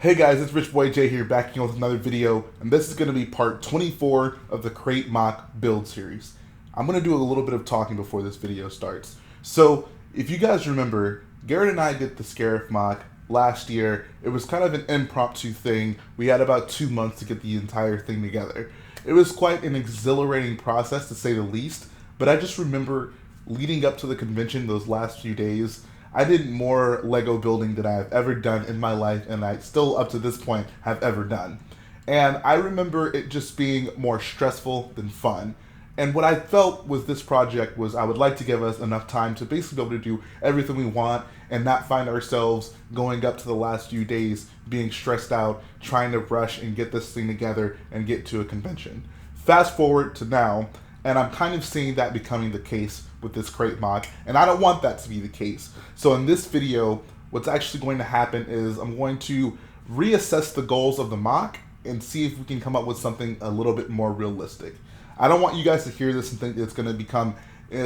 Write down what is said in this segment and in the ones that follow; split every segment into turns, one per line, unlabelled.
Hey guys, it's Rich Boy J here, back again with another video, and this is going to be part 24 of the Crait MOC build series. I'm going to do a little bit of talking before this video starts. So, if you guys remember, Garrett and I did the Scarif MOC last year. It was kind of an impromptu thing. We had about 2 months to get the entire thing together. It was quite an exhilarating process, to say the least, but I just remember leading up to the convention those last few days, I did more Lego building than I have ever done in my life, and I still, up to this point, have ever done. And I remember it just being more stressful than fun. And what I felt with this project was I would like to give us enough time to basically be able to do everything we want and not find ourselves going up to the last few days being stressed out, trying to rush and get this thing together and get to a convention. Fast forward to now, and I'm kind of seeing that becoming the case with this Crait MOC, and I don't want that to be the case. So in this video, what's actually going to happen is I'm going to reassess the goals of the MOC and see if we can come up with something a little bit more realistic. I don't want you guys to hear this and think it's going to become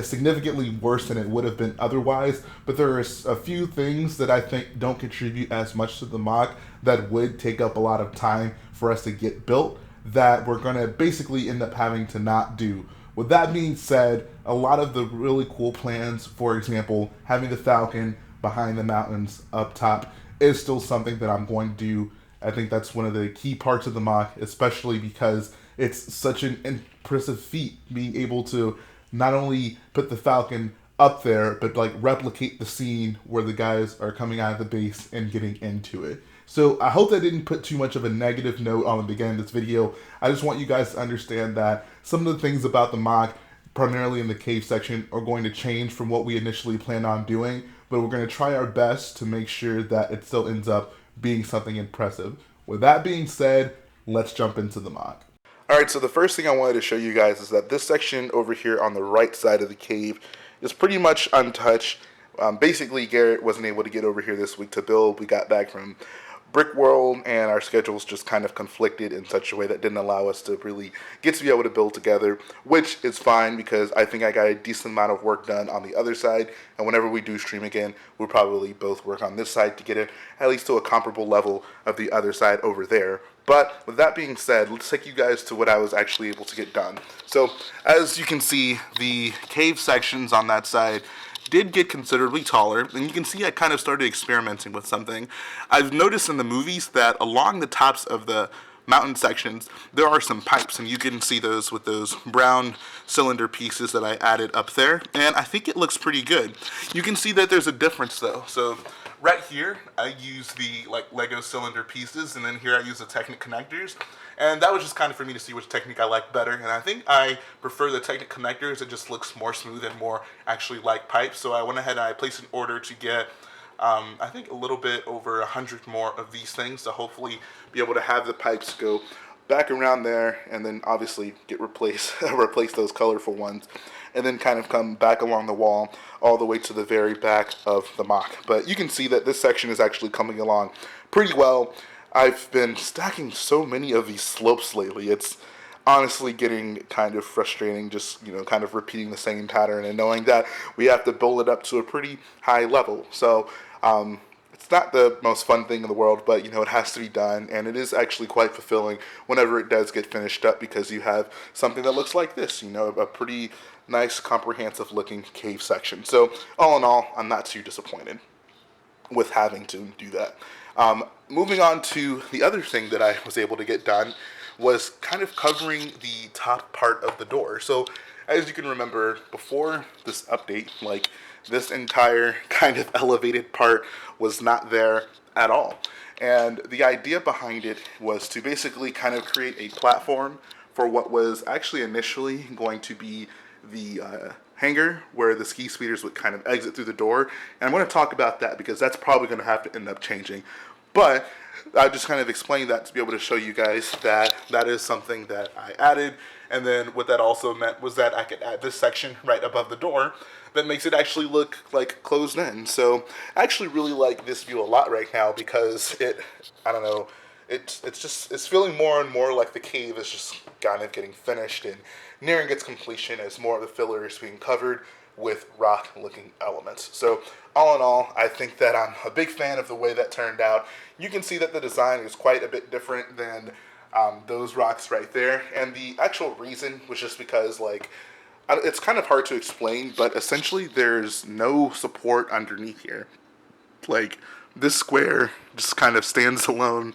significantly worse than it would have been otherwise, but there are a few things that I think don't contribute as much to the MOC that would take up a lot of time for us to get built that we're going to basically end up having to not do. With that being said, a lot of the really cool plans, for example, having the Falcon behind the mountains up top, is still something that I'm going to do. I think that's one of the key parts of the MOC, especially because it's such an impressive feat being able to not only put the Falcon up there, but like replicate the scene where the guys are coming out of the base and getting into it. So I hope that didn't put too much of a negative note on the beginning of this video. I just want you guys to understand that some of the things about the MOC, primarily in the cave section, are going to change from what we initially planned on doing, but we're going to try our best to make sure that it still ends up being something impressive. With that being said, let's jump into the MOC. Alright, so the first thing I wanted to show you guys is that this section over here on the right side of the cave is pretty much untouched. Basically, Garrett wasn't able to get over here this week to build. We got back from Brick World, and our schedules just kind of conflicted in such a way that didn't allow us to really get to be able to build together, which is fine because I think I got a decent amount of work done on the other side, and whenever we do stream again, we'll probably both work on this side to get it at least to a comparable level of the other side over there. But with that being said, let's take you guys to what I was actually able to get done. So as you can see, the cave sections on that side did get considerably taller, and you can see I kind of started experimenting with something. I've noticed in the movies that along the tops of the mountain sections, there are some pipes, and you can see those with those brown cylinder pieces that I added up there, and I think it looks pretty good. You can see that there's a difference though. So right here, I use the Lego cylinder pieces, and then here I use the Technic connectors. And that was just kind of for me to see which technique I like better. And I think I prefer the Technic connectors. It just looks more smooth and more actually like pipes. So I went ahead and I placed an order to get, I think, a little bit over 100 more of these things to hopefully be able to have the pipes go back around there and then obviously get replace those colorful ones, and then kind of come back along the wall all the way to the very back of the MOC. But you can see that this section is actually coming along pretty well. I've been stacking so many of these slopes lately. It's honestly getting kind of frustrating, just, kind of repeating the same pattern and knowing that we have to build it up to a pretty high level. So it's not the most fun thing in the world, but it has to be done, and it is actually quite fulfilling whenever it does get finished up, because you have something that looks like this, a pretty nice comprehensive looking cave section. So all in all, I'm not too disappointed with having to do that. Moving on to the other thing that I was able to get done was kind of covering the top part of the door. So as you can remember, before this update, this entire kind of elevated part was not there at all. And the idea behind it was to basically kind of create a platform for what was actually initially going to be the hangar where the ski speeders would kind of exit through the door. And I'm going to talk about that because that's probably going to have to end up changing. But I just kind of explained that to be able to show you guys that that is something that I added. And then what that also meant was that I could add this section right above the door that makes it actually look like closed in. So I actually really like this view a lot right now because it's feeling more and more like the cave is just kind of getting finished and nearing its completion as more of the filler is being covered with rock looking elements. So all in all, I think that I'm a big fan of the way that turned out. You can see that the design is quite a bit different than those rocks right there, and the actual reason was just because, like, it's kind of hard to explain, but essentially there's no support underneath here. Like, this square just kind of stands alone,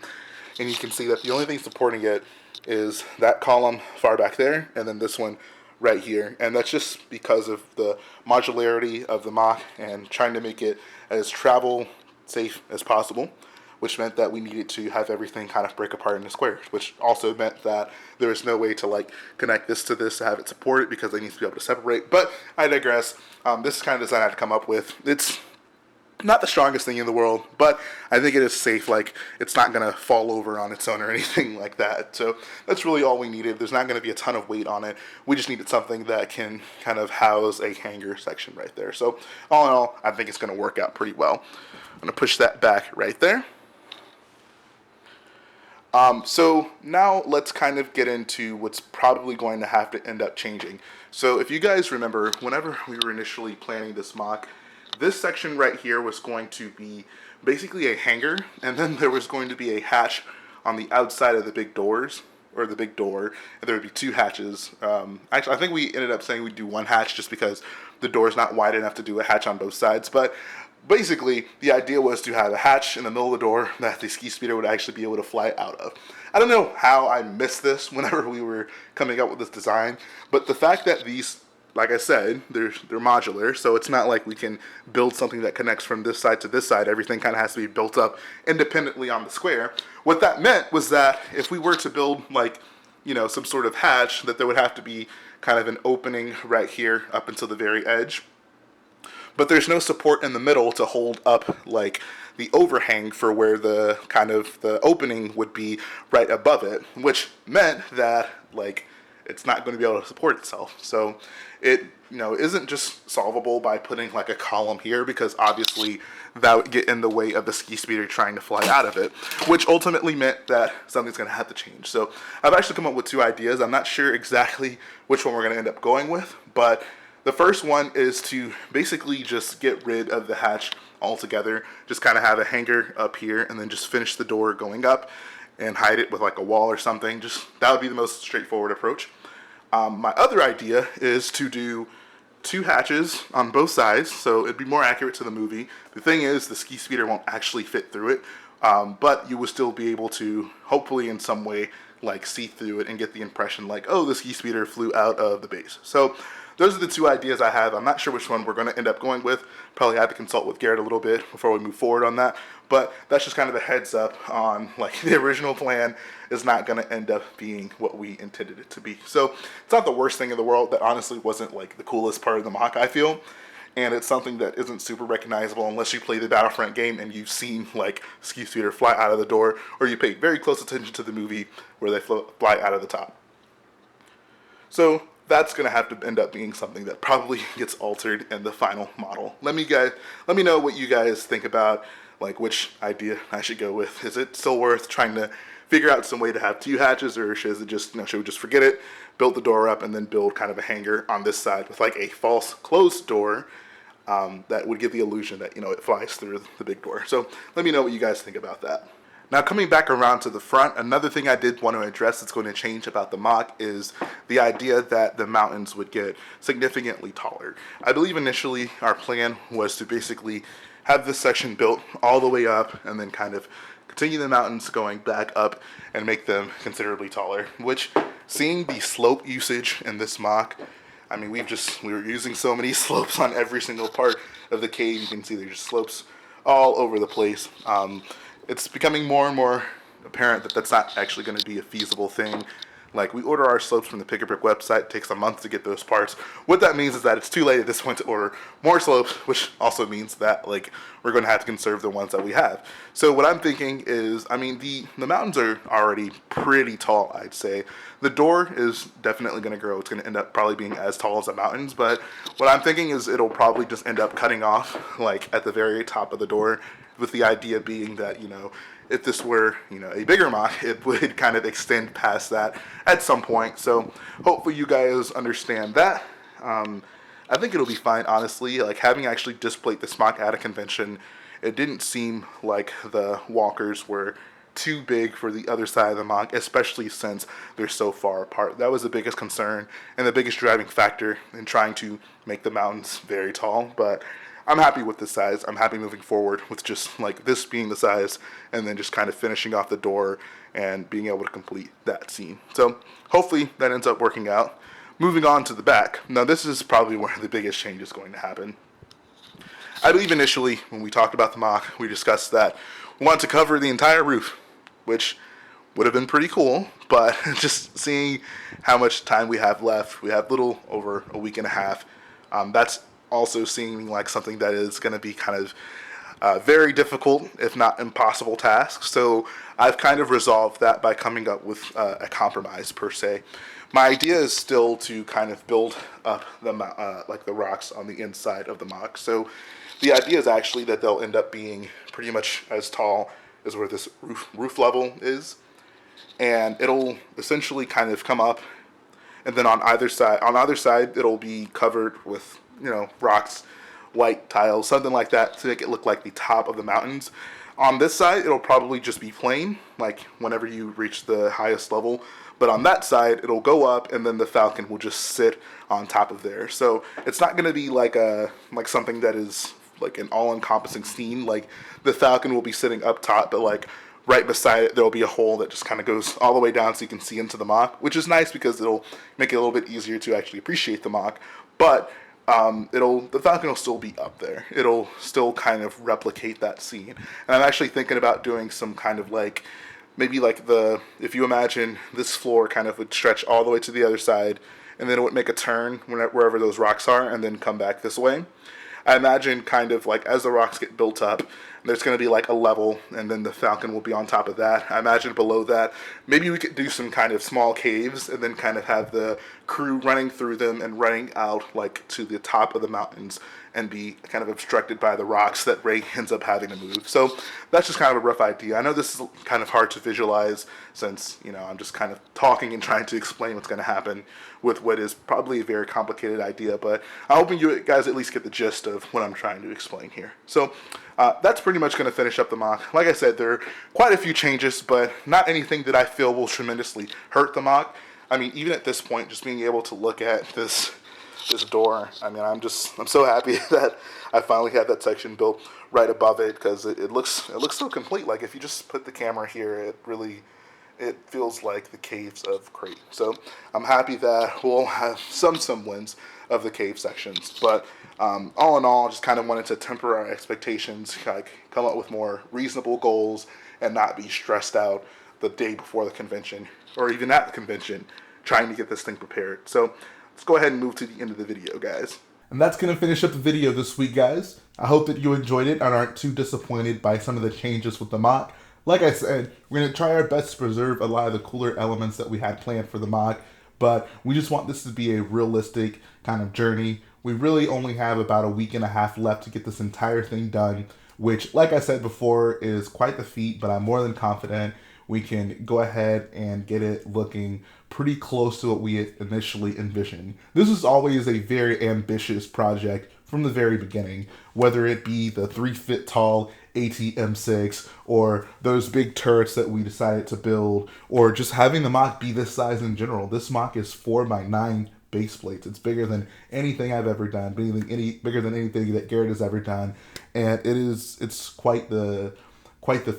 and you can see that the only thing supporting it is that column far back there, and then this one right here. And that's just because of the modularity of the MOC and trying to make it as travel safe as possible, which meant that we needed to have everything kind of break apart into squares, which also meant that there was no way to like connect this to this to have it support it because they need to be able to separate. But I digress. This kind of design I had to come up with. It's not the strongest thing in the world, but I think it is safe. Like, it's not going to fall over on its own or anything like that. So that's really all we needed. There's not going to be a ton of weight on it. We just needed something that can kind of house a hanger section right there. So all in all, I think it's going to work out pretty well. I'm going to push that back right there. So now let's kind of get into what's probably going to have to end up changing. So if you guys remember, whenever we were initially planning this MOC, this section right here was going to be basically a hanger, and then there was going to be a hatch on the outside of the big doors, or the big door, and there would be two hatches. Actually, I think we ended up saying we'd do one hatch just because the door's not wide enough to do a hatch on both sides, but basically, the idea was to have a hatch in the middle of the door that the ski speeder would actually be able to fly out of. I don't know how I missed this whenever we were coming up with this design, but the fact that these, like I said, they're modular, so it's not like we can build something that connects from this side to this side. Everything kind of has to be built up independently on the square. What that meant was that if we were to build, like, you know, some sort of hatch, that there would have to be kind of an opening right here up until the very edge. But there's no support in the middle to hold up, like, the overhang for where the kind of the opening would be right above it, which meant that, like, it's not going to be able to support itself. So it, you know, isn't just solvable by putting like a column here, because obviously that would get in the way of the ski speeder trying to fly out of it, which ultimately meant that something's going to have to change. So I've actually come up with two ideas. I'm not sure exactly which one we're going to end up going with, but the first one is to basically just get rid of the hatch altogether, just kind of have a hanger up here, and then just finish the door going up and hide it with like a wall or something. Just that would be the most straightforward approach. My other idea is to do two hatches on both sides, so it'd be more accurate to the movie. The thing is, the ski speeder won't actually fit through it, but you will still be able to, hopefully in some way, like see through it and get the impression like, oh, the ski speeder flew out of the base. So those are the two ideas I have. I'm not sure which one we're going to end up going with. Probably have to consult with Garrett a little bit before we move forward on that. But that's just kind of a heads up on, like, the original plan is not going to end up being what we intended it to be. So it's not the worst thing in the world. That honestly wasn't like the coolest part of the MOC, I feel. And it's something that isn't super recognizable unless you play the Battlefront game and you've seen like ski speeder fly out of the door, or you pay very close attention to the movie where they fly out of the top. So that's going to have to end up being something that probably gets altered in the final model. Let me know what you guys think about, like, which idea I should go with. Is it still worth trying to figure out some way to have two hatches, or should it just, should we just forget it, build the door up, and then build kind of a hanger on this side with like a false closed door that would give the illusion that, it flies through the big door. So let me know what you guys think about that. Now, coming back around to the front, another thing I did want to address that's going to change about the MOC is the idea that the mountains would get significantly taller. I believe initially our plan was to basically have this section built all the way up and then kind of continue the mountains going back up and make them considerably taller, which, seeing the slope usage in this MOC, I mean, we were using so many slopes on every single part of the cave. You can see there's just slopes all over the place. It's becoming more and more apparent that that's not actually going to be a feasible thing. Like, we order our slopes from the Pick a Brick website. It takes a month to get those parts. What that means is that it's too late at this point to order more slopes, which also means that, like, we're going to have to conserve the ones that we have. So what I'm thinking is, I mean, the mountains are already pretty tall, I'd say. The door is definitely going to grow. It's going to end up probably being as tall as the mountains, but what I'm thinking is it'll probably just end up cutting off, like, at the very top of the door, with the idea being that, if this were, a bigger MOC, it would kind of extend past that at some point. So hopefully you guys understand that. I think it'll be fine, honestly. Like, having actually displayed this MOC at a convention, it didn't seem like the walkers were too big for the other side of the MOC, especially since they're so far apart. That was the biggest concern and the biggest driving factor in trying to make the mountains very tall. But I'm happy with the size. I'm happy moving forward with just like this being the size, and then just kind of finishing off the door and being able to complete that scene. So hopefully that ends up working out. Moving on to the back. Now this is probably where the biggest change is going to happen. I believe initially when we talked about the MOC, we discussed that we wanted to cover the entire roof, which would have been pretty cool, but just seeing how much time we have left, we have little over a week and a half. That's also seeming like something that is going to be kind of very difficult, if not impossible task. So I've kind of resolved that by coming up with a compromise per se. My idea is still to kind of build up the like the rocks on the inside of the MOC. So the idea is actually that they'll end up being pretty much as tall as where this roof level is, and it'll essentially kind of come up, and then on either side it'll be covered with, you know, rocks, white tiles, something like that, to make it look like the top of the mountains. On this side it'll probably just be plain, like whenever you reach the highest level, but on that side it'll go up, and then the falcon will just sit on top of there. So it's not going to be like something that is like an all-encompassing scene. Like, the falcon will be sitting up top, but like right beside it there'll be a hole that just kind of goes all the way down so you can see into the MOC, which is nice because it'll make it a little bit easier to actually appreciate the MOC. But the falcon will still be up there. It'll still kind of replicate that scene. And I'm actually thinking about doing some kind of like, maybe like if you imagine this floor kind of would stretch all the way to the other side, and then it would make a turn wherever those rocks are, and then come back this way. I imagine kind of like as the rocks get built up, there's going to be like a level, and then the falcon will be on top of that. I imagine below that, maybe we could do some kind of small caves, and then kind of have the crew running through them and running out like to the top of the mountains, and be kind of obstructed by the rocks that Ray ends up having to move. So that's just kind of a rough idea. I know this is kind of hard to visualize since, you know, I'm just kind of talking and trying to explain what's going to happen with what is probably a very complicated idea, but I'm hoping you guys at least get the gist of what I'm trying to explain here. So that's pretty much going to finish up the MOC. Like I said, there are quite a few changes, but not anything that I feel will tremendously hurt the MOC. I mean, even at this point, just being able to look at this door, I mean, I'm so happy that I finally had that section built right above it, because it looks so complete. Like, if you just put the camera here, it feels like the caves of Crait. So I'm happy that we'll have some semblance of the cave sections. But all in all, just kind of wanted to temper our expectations, like come up with more reasonable goals, and not be stressed out the day before the convention, or even at the convention, trying to get this thing prepared. So let's go ahead and move to the end of the video, guys. And that's going to finish up the video this week, guys. I hope that you enjoyed it and aren't too disappointed by some of the changes with the MOC. Like I said, we're going to try our best to preserve a lot of the cooler elements that we had planned for the MOC, but we just want this to be a realistic kind of journey. We really only have about a week and a half left to get this entire thing done, which, like I said before, is quite the feat, but I'm more than confident we can go ahead and get it looking pretty close to what we initially envisioned. This is always a very ambitious project from the very beginning, whether it be the 3-foot tall ATM6, or those big turrets that we decided to build, or just having the MOC be this size in general. This MOC is 4x9 base plates. It's bigger than anything I've ever done, bigger than anything that Garrett has ever done, and it's quite the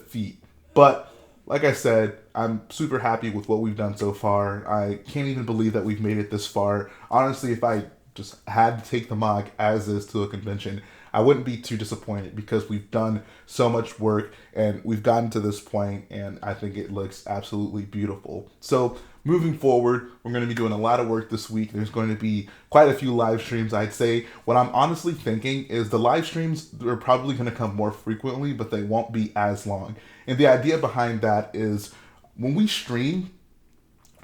feat. But like I said, I'm super happy with what we've done so far. I can't even believe that we've made it this far. Honestly, if I just had to take the MOC as is to a convention, I wouldn't be too disappointed, because we've done so much work and we've gotten to this point, and I think it looks absolutely beautiful. So moving forward, we're going to be doing a lot of work this week. There's going to be quite a few live streams, I'd say. What I'm honestly thinking is the live streams are probably going to come more frequently, but they won't be as long. And the idea behind that is when we stream,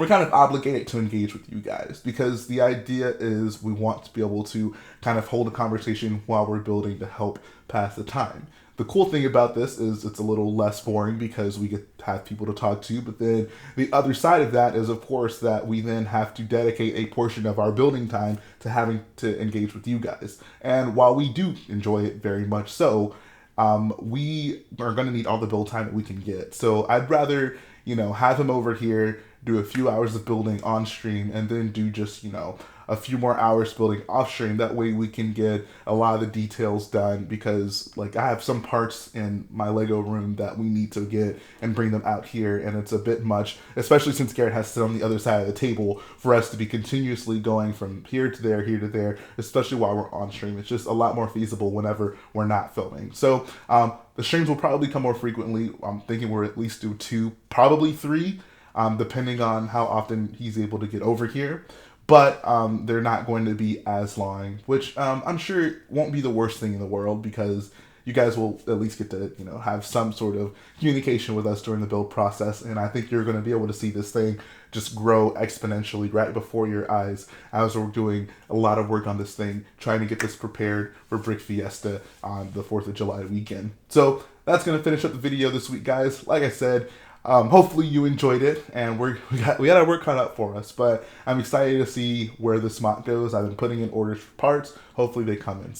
we're kind of obligated to engage with you guys, because the idea is we want to be able to kind of hold a conversation while we're building to help pass the time. The cool thing about this is it's a little less boring because we get to have people to talk to, but then the other side of that is, of course, that we then have to dedicate a portion of our building time to having to engage with you guys. And while we do enjoy it very much so, we are going to need all the build time that we can get. So I'd rather, have him over here, do a few hours of building on stream, and then do just, a few more hours building off stream. That way we can get a lot of the details done, because like I have some parts in my Lego room that we need to get and bring them out here, and it's a bit much, especially since Garrett has to sit on the other side of the table, for us to be continuously going from here to there, especially while we're on stream. It's just a lot more feasible whenever we're not filming. So the streams will probably come more frequently. I'm thinking we'll at least do 2, probably 3, depending on how often he's able to get over here. But they're not going to be as long, which I'm sure won't be the worst thing in the world, because you guys will at least get to have some sort of communication with us during the build process. And I think you're going to be able to see this thing just grow exponentially right before your eyes as we're doing a lot of work on this thing, trying to get this prepared for Brickfiesta on the 4th of July weekend. So that's going to finish up the video this week, guys. Like I said, hopefully you enjoyed it, and we got our work cut out for us, but I'm excited to see where this MOC goes. I've been putting in orders for parts. Hopefully they come in.